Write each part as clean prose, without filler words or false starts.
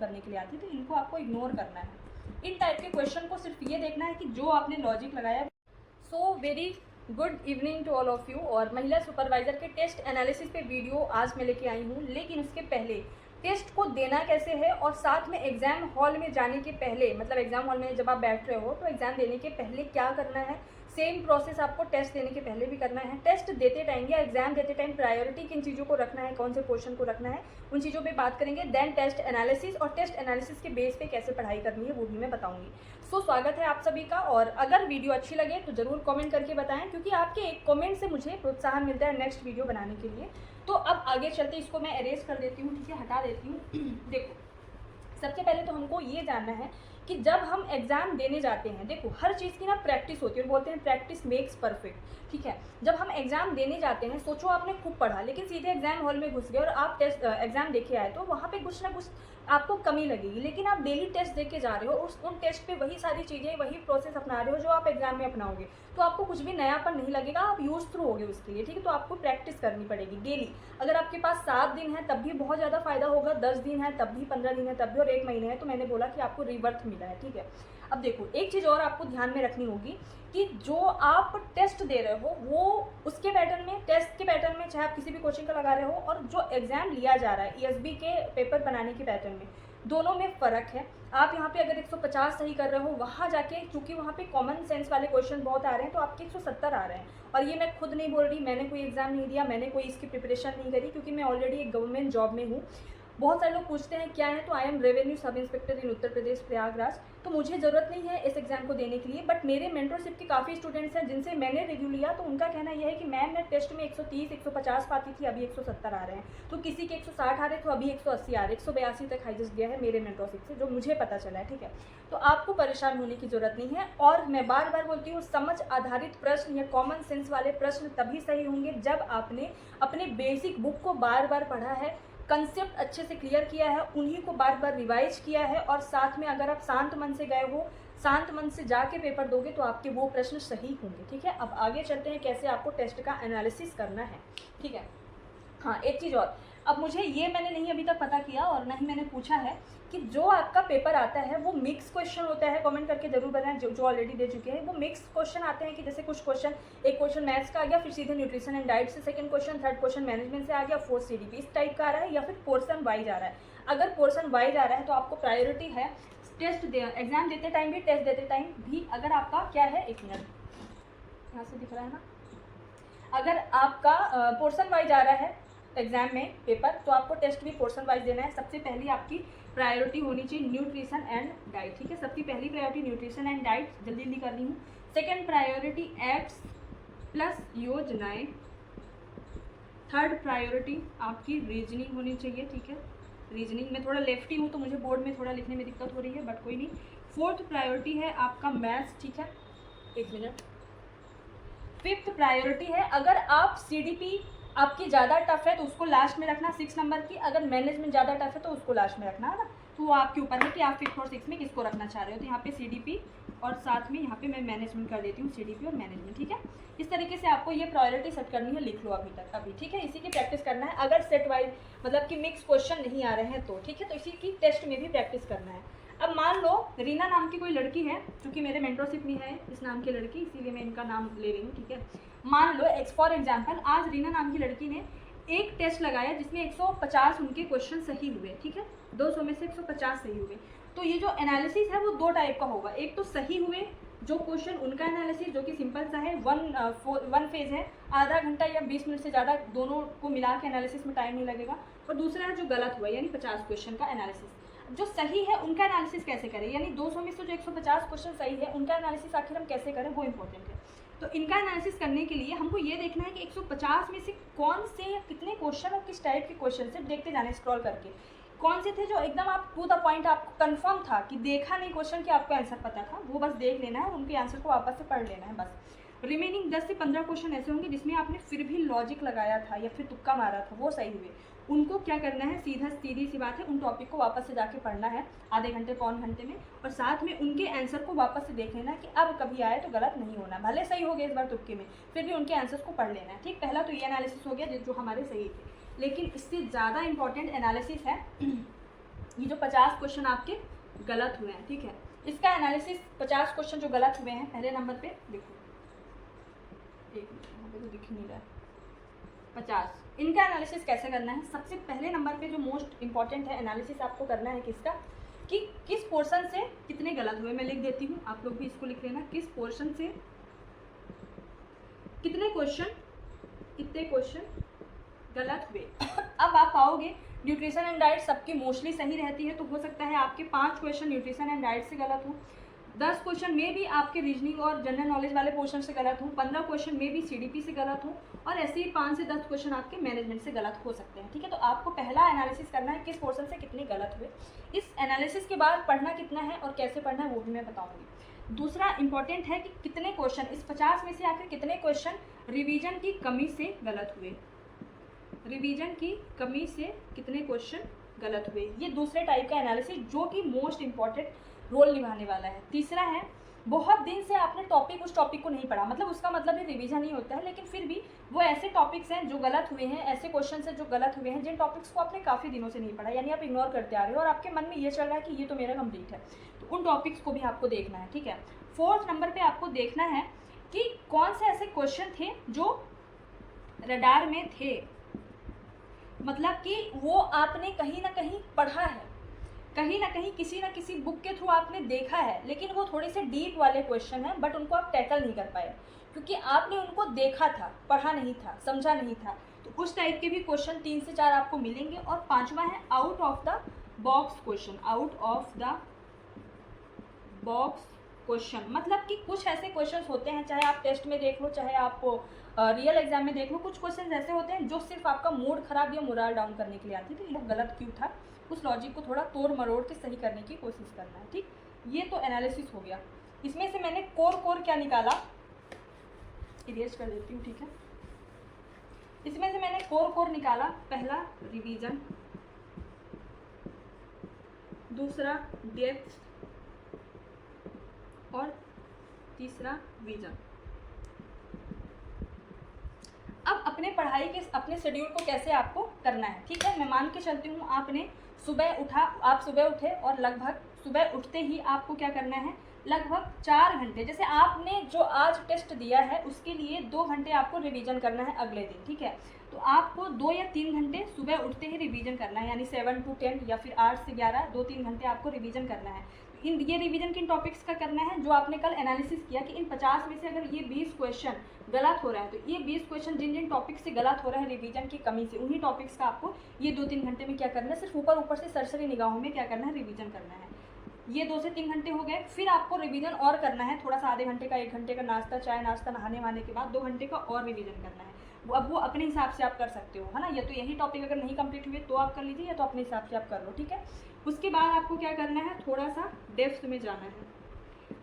करने के लिए आती है, तो इनको आपको इग्नोर करना है। इन टाइप के क्वेश्चन को सिर्फ ये देखना है कि जो आपने लॉजिक लगाया। So very good evening to all of you. और महिला सुपरवाइजर के टेस्ट एनालिसिस पे वीडियो आज मैं लेके आई हूँ, लेकिन उसके पहले टेस्ट को देना कैसे है और साथ में एग्ज़ाम हॉल में जाने के पहले, मतलब एग्ज़ाम हॉल में जब आप बैठ रहे हो तो एग्ज़ाम देने के पहले क्या करना है, सेम प्रोसेस आपको टेस्ट देने के पहले भी करना है। टेस्ट देते टाइम या एग्जाम देते टाइम प्रायोरिटी किन चीज़ों को रखना है, कौन से पोर्शन को रखना है, उन चीज़ों पे बात करेंगे। देन टेस्ट एनालिसिस, और टेस्ट एनालिसिस के बेस पे कैसे पढ़ाई करनी है वो भी मैं बताऊंगी। सो स्वागत है आप सभी का। और अगर वीडियो अच्छी लगे तो ज़रूर कमेंट करके बताएं, क्योंकि आपके एक कमेंट से मुझे प्रोत्साहन मिलता है नेक्स्ट वीडियो बनाने के लिए। तो अब आगे चलते, इसको मैं एरेज कर देती हूँ, ठीक है, हटा देती हूँ। देखो, सबसे पहले तो हमको ये जानना है कि जब हम एग्ज़ाम देने जाते हैं, देखो हर चीज़ की ना प्रैक्टिस होती है, और बोलते हैं प्रैक्टिस मेक्स परफेक्ट, ठीक है। जब हम एग्ज़ाम देने जाते हैं, सोचो आपने खूब पढ़ा लेकिन सीधे एग्ज़ाम हॉल में घुस गए और आप टेस्ट एग्ज़ाम देके आए, तो वहाँ पे कुछ ना कुछ आपको कमी लगेगी। लेकिन आप डेली टेस्ट दे के जा रहे हो, उन टेस्ट पे वही सारी चीज़ें, वही प्रोसेस अपना रहे हो जो आप एग्ज़ाम में अपनाओगे, तो आपको कुछ भी नयापन नहीं लगेगा, आप यूज़ थ्रू होगे उसके लिए, ठीक है। तो आपको प्रैक्टिस करनी पड़ेगी डेली। अगर आपके पास 7 दिन है तब भी बहुत ज़्यादा फायदा होगा, 10 दिन है तब भी, 15 दिन है तब भी, और 1 महीने है तो मैंने बोला कि आपको रिवर्थ मिला है, ठीक है। अब देखो, एक चीज़ और आपको ध्यान में रखनी होगी कि जो आप टेस्ट दे रहे हो वो उसके पैटर्न में, टेस्ट के पैटर्न में, चाहे आप किसी भी कोचिंग का लगा रहे हो, और जो एग्ज़ाम लिया जा रहा है ईएसबी के पेपर बनाने के पैटर्न में, दोनों में फ़र्क है। आप यहाँ पे अगर 150 सही कर रहे हो, वहाँ जाके चूँकि वहाँ पे कॉमन सेंस वाले क्वेश्चन बहुत आ रहे हैं, तो आपके 170 आ रहे हैं। और ये मैं खुद नहीं बोल रही, मैंने कोई एग्ज़ाम नहीं दिया, मैंने कोई इसकी प्रिपरेशन नहीं करी, क्योंकि मैं ऑलरेडी एक गवर्नमेंट जॉब में हूँ। बहुत सारे लोग पूछते हैं क्या है, तो I am revenue sub inspector in Uttar Pradesh Prayagraj. तो मुझे ज़रूरत नहीं है इस एग्ज़ाम को देने के लिए, बट मेरे मेंटरशिप के काफ़ी स्टूडेंट्स हैं जिनसे मैंने रिव्यू लिया, तो उनका कहना यह है कि मैम मैं टेस्ट में 130 150 पाती थी, अभी 170 आ रहे हैं। तो किसी के 160 आ रहे तो अभी 180 आ रहे, 182 तक हाईएस्ट गया है मेरे मेंटरशिप से, जो मुझे पता चला है, ठीक है। तो आपको परेशान होने की ज़रूरत नहीं है। और मैं बार बार बोलती हूँ, समझ आधारित प्रश्न या कॉमन सेंस वाले प्रश्न तभी सही होंगे जब आपने अपने बेसिक बुक को बार बार पढ़ा है, कंसेप्ट अच्छे से क्लियर किया है, उन्हीं को बार बार रिवाइज किया है, और साथ में अगर आप शांत मन से गए हो, शांत मन से जाके पेपर दोगे, तो आपके वो प्रश्न सही होंगे, ठीक है। अब आगे चलते हैं कैसे आपको टेस्ट का एनालिसिस करना है, ठीक है। हाँ, एक चीज़ और, अब मुझे ये मैंने नहीं अभी तक पता किया और ना ही मैंने पूछा है कि जो आपका पेपर आता है वो मिक्स क्वेश्चन होता है, कमेंट करके जरूर बताएं जो ऑलरेडी दे चुके हैं। वो मिक्स क्वेश्चन आते हैं कि जैसे कुछ क्वेश्चन, एक क्वेश्चन मैथ्स का आ गया, फिर सीधे न्यूट्रिशन एंड डाइट से second question, third question management से आ गया, फोर्थ सीडीपी, इस टाइप का आ रहा है, या फिर पोर्सन वाइज आ रहा है। अगर पोर्सन वाइज आ रहा है तो आपको प्रायोरिटी है टेस्ट एग्जाम देते टाइम भी, टेस्ट देते टाइम भी। अगर आपका क्या है, एक मिनट, यहाँ से दिख रहा है ना, अगर आपका पोर्सन वाइज आ रहा है एग्जाम में पेपर, तो आपको टेस्ट भी पोर्शन वाइज देना है। सबसे पहली आपकी प्रायोरिटी होनी चाहिए न्यूट्रिशन एंड डाइट, ठीक है। सबसे पहली प्रायोरिटी न्यूट्रिशन एंड डाइट, जल्दी जल्दी कर रही हूँ। सेकंड प्रायोरिटी एप्स प्लस योजनाएं। थर्ड प्रायोरिटी आपकी रीजनिंग होनी चाहिए, ठीक है। रीजनिंग में थोड़ा लेफ्टी हूँ तो मुझे बोर्ड में थोड़ा लिखने में दिक्कत हो रही है, बट कोई नहीं। फोर्थ प्रायोरिटी है आपका मैथ्स, ठीक है, एक मिनट। फिफ्थ प्रायोरिटी है, अगर आप सीडीपी आपकी ज़्यादा टफ है तो उसको लास्ट में रखना 6 नंबर की, अगर मैनेजमेंट ज़्यादा टफ है तो उसको लास्ट में रखना, है ना। तो वो आपके ऊपर है कि आप 5th और 6th में किसको रखना चाह रहे हो। तो यहाँ पे सीडीपी और साथ में यहाँ पे मैं मैनेजमेंट कर देती हूँ, सीडीपी और मैनेजमेंट, ठीक है। इस तरीके से आपको ये प्रायोरिटी सेट करनी है, लिख लो अभी तक, अभी, ठीक है। इसी की प्रैक्टिस करना है, अगर सेट वाइज मतलब कि मिक्स क्वेश्चन नहीं आ रहे हैं तो, ठीक है। तो इसी की टेस्ट में भी प्रैक्टिस करना है। अब मान लो रीना नाम की कोई लड़की है, क्योंकि मेरे मेंटरशिप में है इस नाम की लड़की, इसीलिए मैं इनका नाम ले रही हूँ, ठीक है। मान लो फॉर एग्जाम्पल आज रीना नाम की लड़की ने एक टेस्ट लगाया जिसमें 150 उनके क्वेश्चन सही हुए, ठीक है। 200 में से 150 सही हुए। तो ये जो एनालिसिस है वो 2 टाइप का होगा। एक तो सही हुए जो क्वेश्चन, उनका एनालिसिस जो कि सिंपल सा है, वन फेज है, आधा घंटा या 20 मिनट से ज़्यादा दोनों को मिला के एनालिसिस में टाइम नहीं लगेगा। और दूसरा है जो गलत हुआ, यानी 50 क्वेश्चन का एनालिसिस। जो सही है उनका एनालिसिस कैसे करें, यानी 200 में से जो 150 क्वेश्चन सही है उनका एनालिसिस आखिर हम कैसे करें, वो इंपॉर्टेंट है। तो इनका एनालिसिस करने के लिए हमको ये देखना है कि 150 में से कौन से या कितने क्वेश्चन और किस टाइप के क्वेश्चन से, देखते जाने स्क्रॉल करके, कौन से थे जो एकदम आप टू द पॉइंट आपको कंफर्म था कि देखा नहीं क्वेश्चन कि आपको आंसर पता था, वो बस देख लेना है और उनके आंसर को वापस से पढ़ लेना है बस। रिमेनिंग 10 से 15 क्वेश्चन ऐसे होंगे जिसमें आपने फिर भी लॉजिक लगाया था या फिर तुक्का मारा था, वो सही हुए। उनको क्या करना है, सीधी सी बात है, उन टॉपिक को वापस से जाके पढ़ना है आधे घंटे पौन घंटे में, और साथ में उनके आंसर को वापस से देख लेना कि अब कभी आए तो गलत नहीं होना, भले सही हो गए इस बार तुक्के में, फिर भी उनके आंसर्स को पढ़ लेना है, ठीक। पहला तो ये एनालिसिस हो गया जो हमारे सही थे। लेकिन इससे ज़्यादा इंपॉर्टेंट एनालिसिस है ये जो 50 क्वेश्चन आपके गलत हुए हैं, ठीक है, इसका एनालिसिस 50 क्वेश्चन जो गलत हुए हैं पहले नंबर पे देखो, एक मिनट यहाँ पे तो दिख नहीं रहा है, 50 इनका एनालिसिस कैसे करना है। सबसे पहले नंबर पे जो मोस्ट इंपॉर्टेंट है एनालिसिस आपको करना है किसका, कि किस पोर्शन से कितने गलत हुए। मैं लिख देती हूँ, आप लोग भी इसको लिख लेना, किस पोर्शन से कितने क्वेश्चन गलत हुए। अब आप पाओगे न्यूट्रिशन एंड डाइट सबकी मोस्टली सही रहती है, तो हो सकता है आपके 5 क्वेश्चन न्यूट्रिशन एंड डाइट से गलत हो, 10 क्वेश्चन में भी आपके रीजनिंग और जनरल नॉलेज वाले पोर्शन से गलत हो, 15 क्वेश्चन में भी CDP से गलत हो, और ऐसे ही 5 से 10 क्वेश्चन आपके मैनेजमेंट से गलत हो सकते हैं, ठीक है। तो आपको पहला एनालिसिस करना है किस पोर्शन से कितने गलत हुए। इस एनालिसिस के बाद पढ़ना कितना है और कैसे पढ़ना है वो भी मैं बताऊँगी। दूसरा इंपॉर्टेंट है कि कितने क्वेश्चन, इस 50 में से आखिर कितने क्वेश्चन रिवीजन की कमी से गलत हुए, रिवीजन की कमी से कितने क्वेश्चन गलत हुए। ये दूसरे टाइप का एनालिसिस जो कि मोस्ट इंपॉर्टेंट रोल निभाने वाला है। तीसरा है, बहुत दिन से आपने उस टॉपिक को नहीं पढ़ा, मतलब उसका मतलब ये रिवीजन ही होता है, लेकिन फिर भी वो ऐसे टॉपिक्स हैं जो गलत हुए हैं, ऐसे क्वेश्चन हैं जो गलत हुए हैं जिन टॉपिक्स को आपने काफ़ी दिनों से नहीं पढ़ा, यानी आप इग्नोर करते आ रहे हो और आपके मन में ये चल रहा है कि ये तो मेरा कंप्लीट है, तो उन टॉपिक्स को भी आपको देखना है, ठीक है। 4th नंबर पर आपको देखना है कि कौन से ऐसे क्वेश्चन थे जो रडार में थे, मतलब कि वो आपने कहीं ना कहीं पढ़ा है, कहीं ना कहीं किसी ना किसी बुक के थ्रू आपने देखा है, लेकिन वो थोड़े से डीप वाले क्वेश्चन हैं, बट उनको आप टैकल नहीं कर पाए क्योंकि आपने उनको देखा था, पढ़ा नहीं था, समझा नहीं था। तो उस टाइप के भी क्वेश्चन 3 से 4 आपको मिलेंगे। और 5वां है out of the box question. Out of the box question मतलब कि कुछ ऐसे क्वेश्चंस होते हैं, चाहे आप टेस्ट में देख लो, चाहे आप रियल एग्जाम में देख लो, कुछ क्वेश्चंस ऐसे होते हैं जो सिर्फ आपका मूड खराब या मोरल डाउन करने के लिए आती है, तो ये गलत क्यों था, उस लॉजिक को थोड़ा तोड़ मरोड़ के सही करने की कोशिश करना है, ठीक। ये तो एनालिसिस हो गया। इसमें से मैंने कोर क्या निकाला, इरेज कर देती हूँ, ठीक है। इसमें से मैंने कोर निकाला, पहला रिवीजन, दूसरा डेप्थ और तीसरा विजन। अब अपने पढ़ाई के अपने शेड्यूल को कैसे आपको करना है, ठीक है। मैं मान के चलती हूँ आपने आप सुबह उठे और लगभग सुबह उठते ही आपको क्या करना है, लगभग 4 घंटे, जैसे आपने जो आज टेस्ट दिया है उसके लिए 2 घंटे आपको रिवीजन करना है अगले दिन, ठीक है। तो आपको 2 या 3 घंटे सुबह उठते ही रिवीजन करना है, यानी 7 to 10 या फिर 8 से 11, 2-3 घंटे आपको रिवीजन करना है। ये रिवीजन किन टॉपिक्स का करना है, जो आपने कल एनालिसिस किया कि इन 50 में से अगर ये 20 क्वेश्चन गलत हो रहा है, तो ये 20 क्वेश्चन जिन टॉपिक से गलत हो रहा है रिवीजन की कमी से, उन्हीं टॉपिक्स का आपको ये 2-3 घंटे में क्या करना है, सिर्फ ऊपर से सरसरी निगाहों में क्या करना है, रिवीजन करना है। ये 2 से 3 घंटे हो गए। फिर आपको रिवीजन और करना है थोड़ा सा, आधे घंटे का, 1 घंटे का नाश्ता, चाय नाश्ता, नहाने वहाने के बाद 2 घंटे का और रिवीजन करना है। अब वो अपने हिसाब से आप कर सकते हो, है ना। या तो यही टॉपिक अगर नहीं कंप्लीट हुए तो आप कर लीजिए, या तो अपने हिसाब से आप कर लो, ठीक है। उसके बाद आपको क्या करना है, थोड़ा सा डेप्थ में जाना है।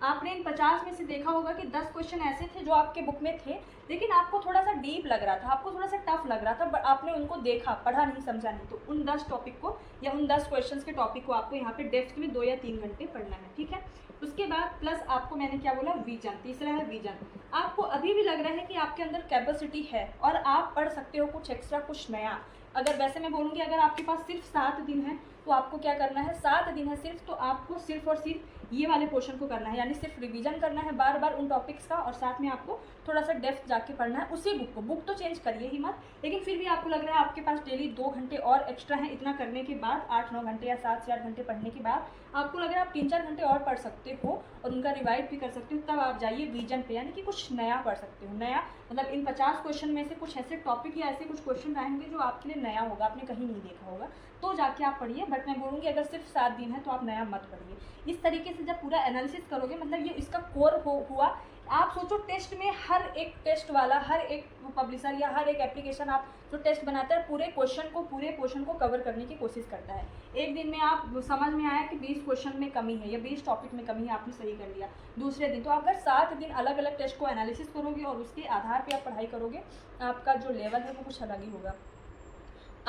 आपने इन 50 में से देखा होगा कि 10 क्वेश्चन ऐसे थे जो आपके बुक में थे, लेकिन आपको थोड़ा सा डीप लग रहा था, आपको थोड़ा सा टफ लग रहा था, बट आपने उनको देखा, पढ़ा नहीं, समझा नहीं। तो उन 10 टॉपिक को या उन 10 क्वेश्चंस के टॉपिक को आपको यहाँ पे डेप्थ में 2 या 3 घंटे पढ़ना है, ठीक है। उसके बाद प्लस आपको मैंने क्या बोला, विजन। तीसरा है विजन। आपको अभी भी लग रहा है कि आपके अंदर कैपेसिटी है और आप पढ़ सकते हो कुछ एक्स्ट्रा, कुछ नया। अगर वैसे मैं बोलूँगी अगर आपके पास सिर्फ 7 दिन है तो आपको क्या करना है, 7 दिन है सिर्फ, तो आपको सिर्फ और सिर्फ ये वाले पोर्शन को करना है, यानी सिर्फ रिवीजन करना है बार बार उन टॉपिक्स का, और साथ में आपको थोड़ा सा डेप्थ जाके पढ़ना है उसी बुक को। बुक तो चेंज करिए ही मत, लेकिन फिर भी आपको लग रहा है आपके पास डेली 2 घंटे और एक्स्ट्रा हैं, इतना करने के बाद 8-9 घंटे या 7 से 8 घंटे पढ़ने के बाद आपको लग रहा है आप 3-4 घंटे और पढ़ सकते हो और उनका रिवाइज भी कर सकते हो, तब आप जाइए विजन पे, यानी कि कुछ नया पढ़ सकते हो। नया मतलब इन 50 क्वेश्चन में से कुछ ऐसे टॉपिक या ऐसे कुछ क्वेश्चन आएंगे जो आपके लिए नया होगा, आपने कहीं नहीं देखा होगा, तो जाके आप पढ़िए। बट मैं बोलूँगी अगर सिर्फ 7 दिन है तो आप नया मत पढ़िए। इस तरीके से जब पूरा एनालिसिस करोगे, मतलब ये इसका कोर हुआ। आप सोचो टेस्ट में हर एक टेस्ट वाला, हर एक पब्लिशर या हर एक एप्लीकेशन आप जो टेस्ट बनाता है पूरे क्वेश्चन को कवर करने की कोशिश करता है। एक दिन में आप समझ में आया कि 20 क्वेश्चन में कमी है या 20 टॉपिक में कमी है, आपने सही कर लिया। दूसरे दिन तो आप अगर 7 दिन अलग अलग टेस्ट को एनालिसिस करोगे और उसके आधार पर आप पढ़ाई करोगे, आपका जो लेवल है वो कुछ अलग ही होगा।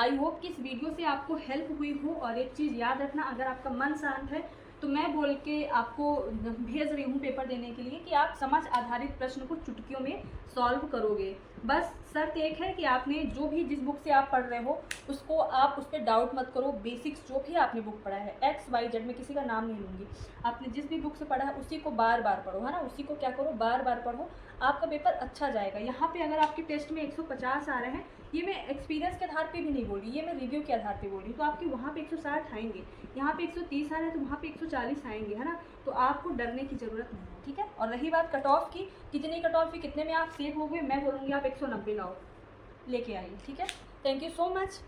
आई होप कि इस वीडियो से आपको हेल्प हुई हो। और एक चीज़ याद रखना, अगर आपका मन शांत है तो मैं बोल के आपको भेज रही हूँ पेपर देने के लिए कि आप समझ आधारित प्रश्न को चुटकियों में सॉल्व करोगे। बस शर्त एक है कि आपने जो भी जिस बुक से आप पढ़ रहे हो उसको आप उस पर डाउट मत करो। बेसिक्स जो भी आपने बुक पढ़ा है XYZ, में किसी का नाम नहीं लूँगी, आपने जिस भी बुक से पढ़ा है उसी को बार बार पढ़ो, है ना, उसी को क्या करो, बार बार पढ़ो, आपका पेपर अच्छा जाएगा। यहाँ पे अगर आपके टेस्ट में 150 आ रहे हैं, ये मैं एक्सपीरियंस के आधार पे भी नहीं बोल रही, ये मैं रिव्यू के आधार पे बोल रही हूँ, तो आपके वहाँ पे 160 आएंगे, यहाँ पे 130 आ रहे हैं तो वहाँ पे 140 आएंगे, है ना, तो आपको डरने की ज़रूरत नहीं है, ठीक है। और रही बात कट ऑफ की, कितनी कट ऑफ की, कितने में आप सेफ हो गए, मैं बोलूँगी आप 190 लाओ, लेके आइए, ठीक है। Thank you so much.